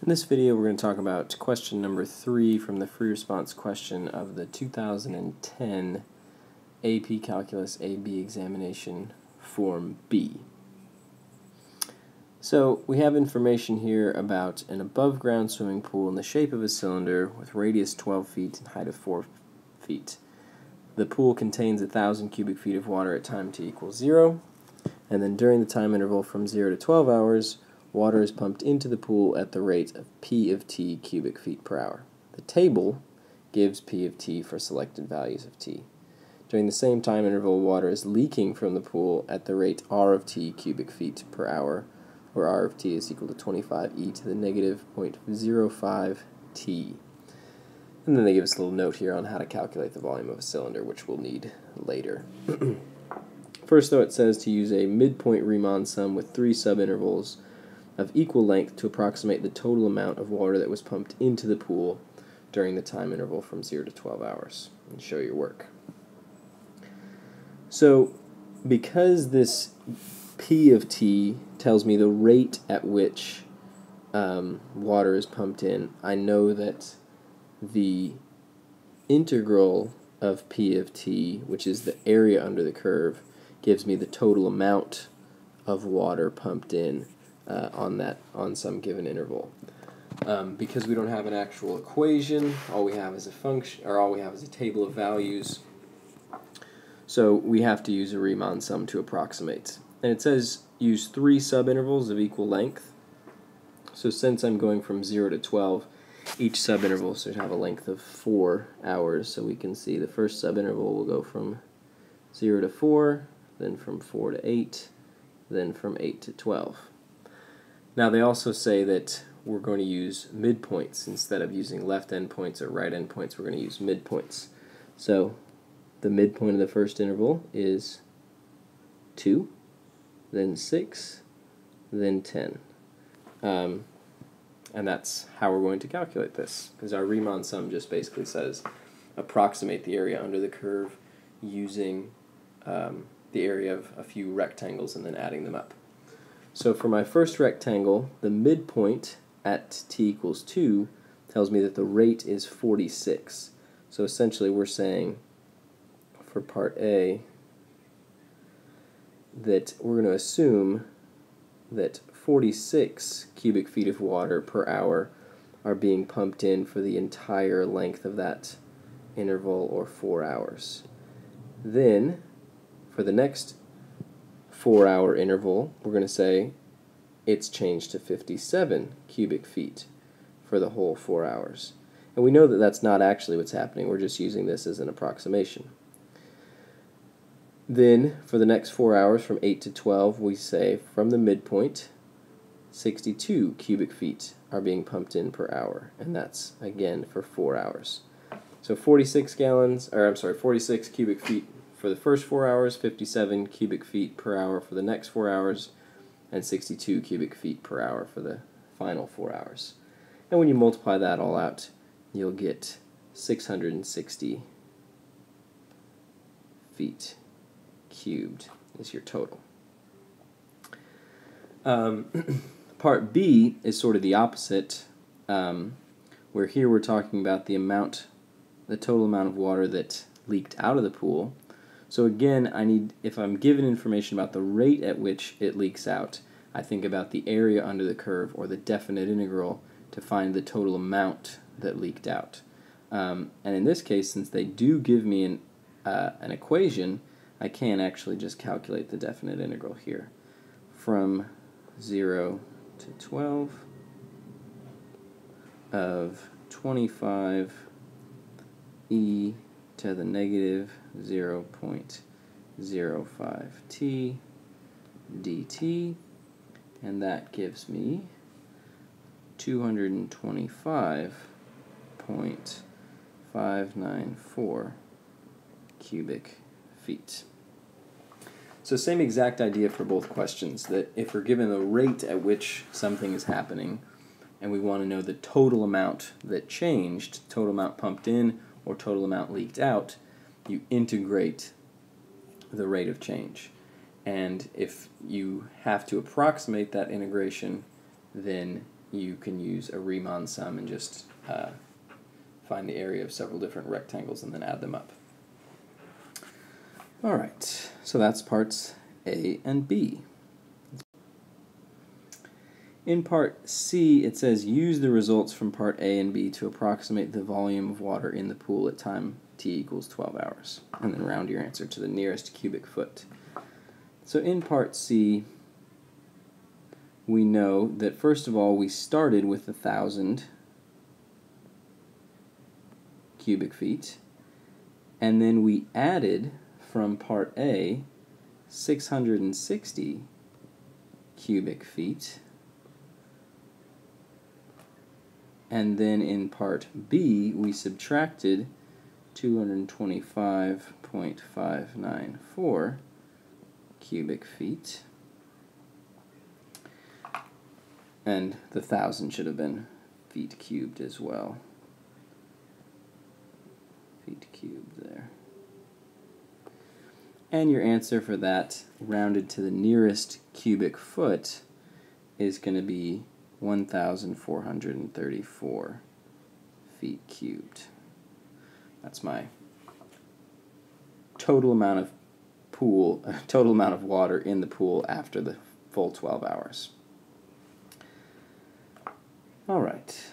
In this video, we're going to talk about question number 3 from the free response question of the 2010 AP Calculus AB examination, Form B. So we have information here about an above-ground swimming pool in the shape of a cylinder with radius 12 feet and height of 4 feet. The pool contains 1,000 cubic feet of water at time t equals 0, and then during the time interval from 0 to 12 hours, water is pumped into the pool at the rate of P of t cubic feet per hour. The table gives P of t for selected values of t. During the same time interval, water is leaking from the pool at the rate R of t cubic feet per hour, where R of t is equal to 25e to the negative 0.05 t. And then they give us a little note here on how to calculate the volume of a cylinder, which we'll need later. First, though, it says to use a midpoint Riemann sum with 3 subintervals of equal length to approximate the total amount of water that was pumped into the pool during the time interval from 0 to 12 hours, and show your work. So, because this P of t tells me the rate at which water is pumped in, I know that the integral of P of t, which is the area under the curve, gives me the total amount of water pumped in on some given interval. Because we don't have an actual equation, all we have is a function, or all we have is a table of values. So we have to use a Riemann sum to approximate. And it says use 3 subintervals of equal length. So since I'm going from 0 to 12, each subinterval should have a length of 4 hours. So we can see the first subinterval will go from 0 to 4, then from 4 to 8, then from 8 to 12. Now they also say that we're going to use midpoints. Instead of using left endpoints or right endpoints, we're going to use midpoints. So the midpoint of the first interval is 2, then 6, then 10. And that's how we're going to calculate this, because our Riemann sum just basically says approximate the area under the curve using the area of a few rectangles and then adding them up. So for my first rectangle, the midpoint at t equals 2 tells me that the rate is 46. So essentially we're saying for part A that we're going to assume that 46 cubic feet of water per hour are being pumped in for the entire length of that interval, or 4 hours. Then for the next 4-hour interval, we're going to say it's changed to 57 cubic feet for the whole 4 hours. And we know that that's not actually what's happening. We're just using this as an approximation. Then, for the next 4 hours, from 8 to 12, we say from the midpoint, 62 cubic feet are being pumped in per hour. And that's, again, for 4 hours. So 46 cubic feet for the first 4 hours, 57 cubic feet per hour for the next 4 hours, and 62 cubic feet per hour for the final 4 hours. And when you multiply that all out, you'll get 660 feet cubed is your total. Part B is sort of the opposite, where here we're talking about the total amount of water that leaked out of the pool. So again, if I'm given information about the rate at which it leaks out, I think about the area under the curve, or the definite integral, to find the total amount that leaked out. And in this case, since they do give me an equation, I can actually just calculate the definite integral here. From 0 to 12 of 25e to the negative 0.05 t dt, and that gives me 225.594 cubic feet. So same exact idea for both questions, that if we're given the rate at which something is happening, and we want to know the total amount that changed, total amount pumped in, or total amount leaked out, you integrate the rate of change. And if you have to approximate that integration, then you can use a Riemann sum and just find the area of several different rectangles and then add them up. All right, so that's parts A and B. In part C, it says use the results from part A and B to approximate the volume of water in the pool at time t equals 12 hours, and then round your answer to the nearest cubic foot. So in part C, we know that first of all we started with 1,000 cubic feet, and then we added from part A 660 cubic feet, and then in part B we subtracted 225.594 cubic feet, and the 1,000 should have been feet cubed as well. Feet cubed there. And your answer for that, rounded to the nearest cubic foot, is going to be 1,434 feet cubed. That's my total amount of water in the pool after the full 12 hours. All right.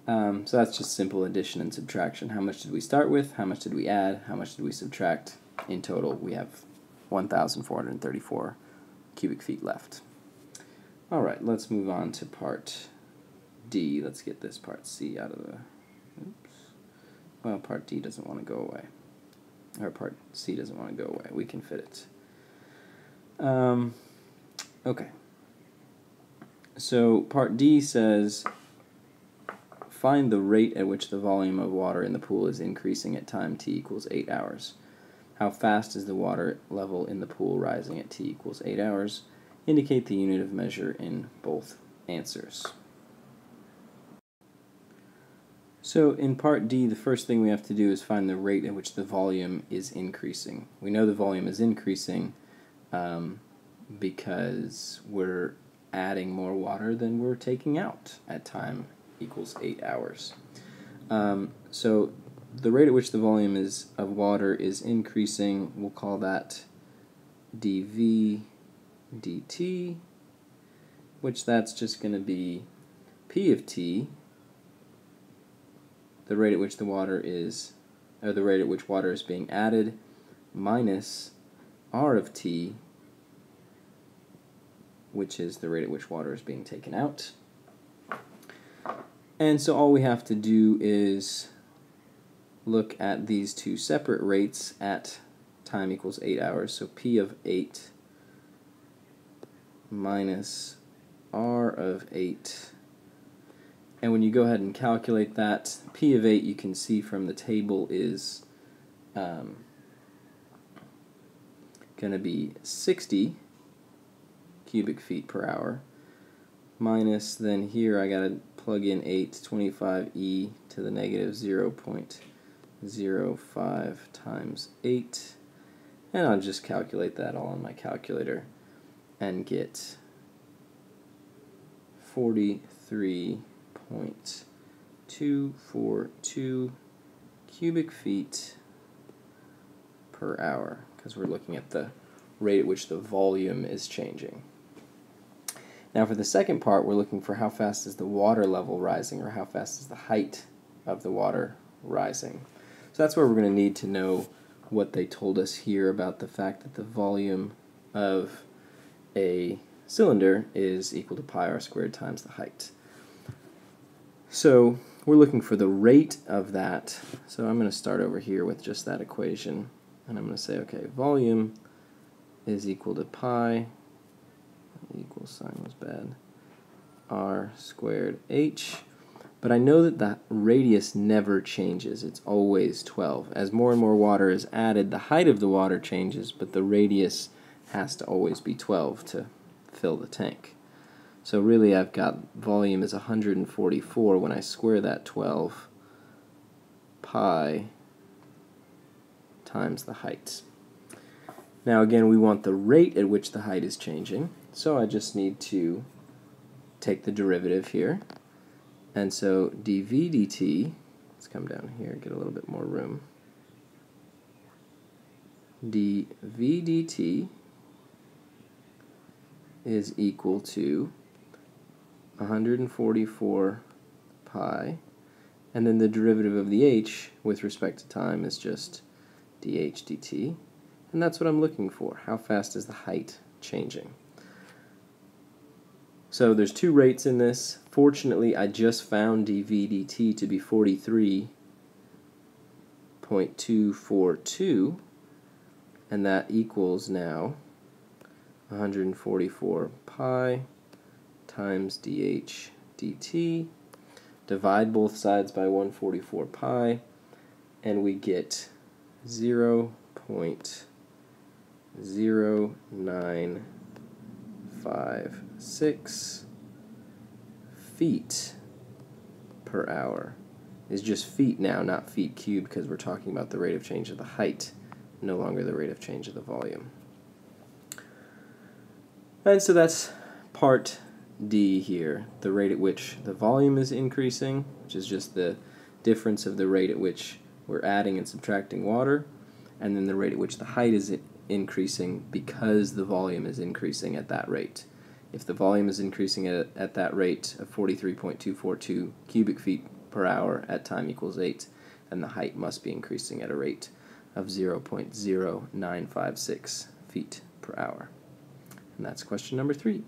So that's just simple addition and subtraction. How much did we start with? How much did we add? How much did we subtract? In total, we have 1,434 cubic feet left. All right, let's move on to part D. Let's get this part C out of the... Oops. Well, part D doesn't want to go away. Or part C doesn't want to go away. We can fit it. Okay. So part D says, find the rate at which the volume of water in the pool is increasing at time t equals 8 hours. How fast is the water level in the pool rising at t equals 8 hours? Indicate the unit of measure in both answers. So in part D, the first thing we have to do is find the rate at which the volume is increasing. We know the volume is increasing because we're adding more water than we're taking out at time equals 8 hours. So the rate at which the volume of water is increasing, we'll call that dV dt, which that's just going to be P of t, the rate at which the water is, or the rate at which water is being added, minus R of t, which is the rate at which water is being taken out. And so all we have to do is look at these two separate rates at time equals 8 hours. So P of 8 minus R of 8. And when you go ahead and calculate that, P of 8 you can see from the table is going to be 60 cubic feet per hour, minus, then here I got to plug in 825e to the negative 0.05 times 8, and I'll just calculate that all on my calculator and get 43.242 cubic feet per hour, because we're looking at the rate at which the volume is changing. Now for the second part, we're looking for how fast is the water level rising, or how fast is the height of the water rising. So that's where we're going to need to know what they told us here about the fact that the volume of a cylinder is equal to pi r squared times the height. So we're looking for the rate of that. So I'm going to start over here with just that equation, and I'm going to say, okay, volume is equal to pi, equal sign was bad, r squared h, but I know that the radius never changes. It's always 12. As more and more water is added, the height of the water changes, but the radius has to always be 12 to fill the tank. So really I've got volume is 144 when I square that 12 pi times the height. Now again, we want the rate at which the height is changing, so I just need to take the derivative here. And so dv dt, let's come down here, get a little bit more room. dv dt is equal to 144 pi, and then the derivative of the h with respect to time is just dh dt, and that's what I'm looking for. How fast is the height changing? So there's two rates in this. Fortunately, I just found dv dt to be 43.242, and that equals now 144 pi times dh dt. Divide both sides by 144 pi, and we get 0.0956 feet per hour. Is just feet now, not feet cubed, because we're talking about the rate of change of the height, no longer the rate of change of the volume. And so that's part D here, the rate at which the volume is increasing, which is just the difference of the rate at which we're adding and subtracting water, and then the rate at which the height is increasing because the volume is increasing at that rate. If the volume is increasing at that rate of 43.242 cubic feet per hour at time equals 8, then the height must be increasing at a rate of 0.0956 feet per hour. And that's question number 3.